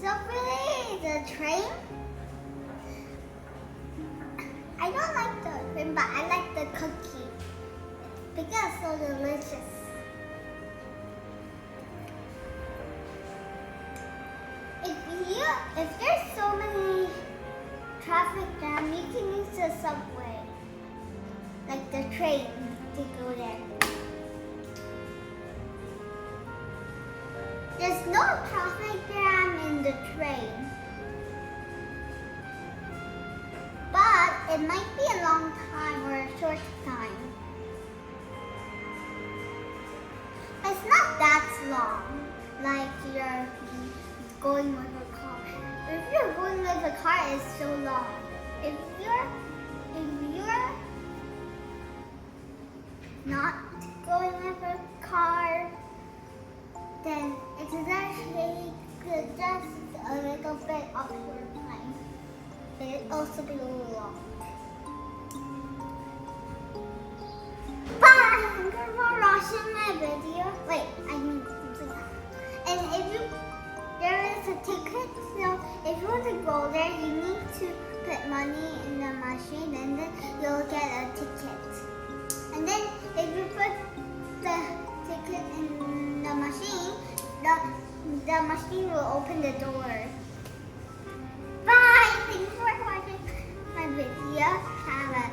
So really, the train, I don't like the train, but I like the cookie because it's so delicious. If there's so many traffic jam, you can use the subway, like the train, to go there. There's no traffic jam in the train, but it might be a long time or a short time. It's not that long, like you're going with a car. If you're going with a car, it's so long. If you're not going with a car, then it's actually just a little bit of your time. But it also be a little long. But I'm gonna rush in my video. Wait, I need something else. And there is a ticket, so if you want to go there, you need to put money in the machine, and then you'll get a ticket. And then if you put the ticket in the machine, the machine will open the door. Bye! Thanks for watching my video. Have a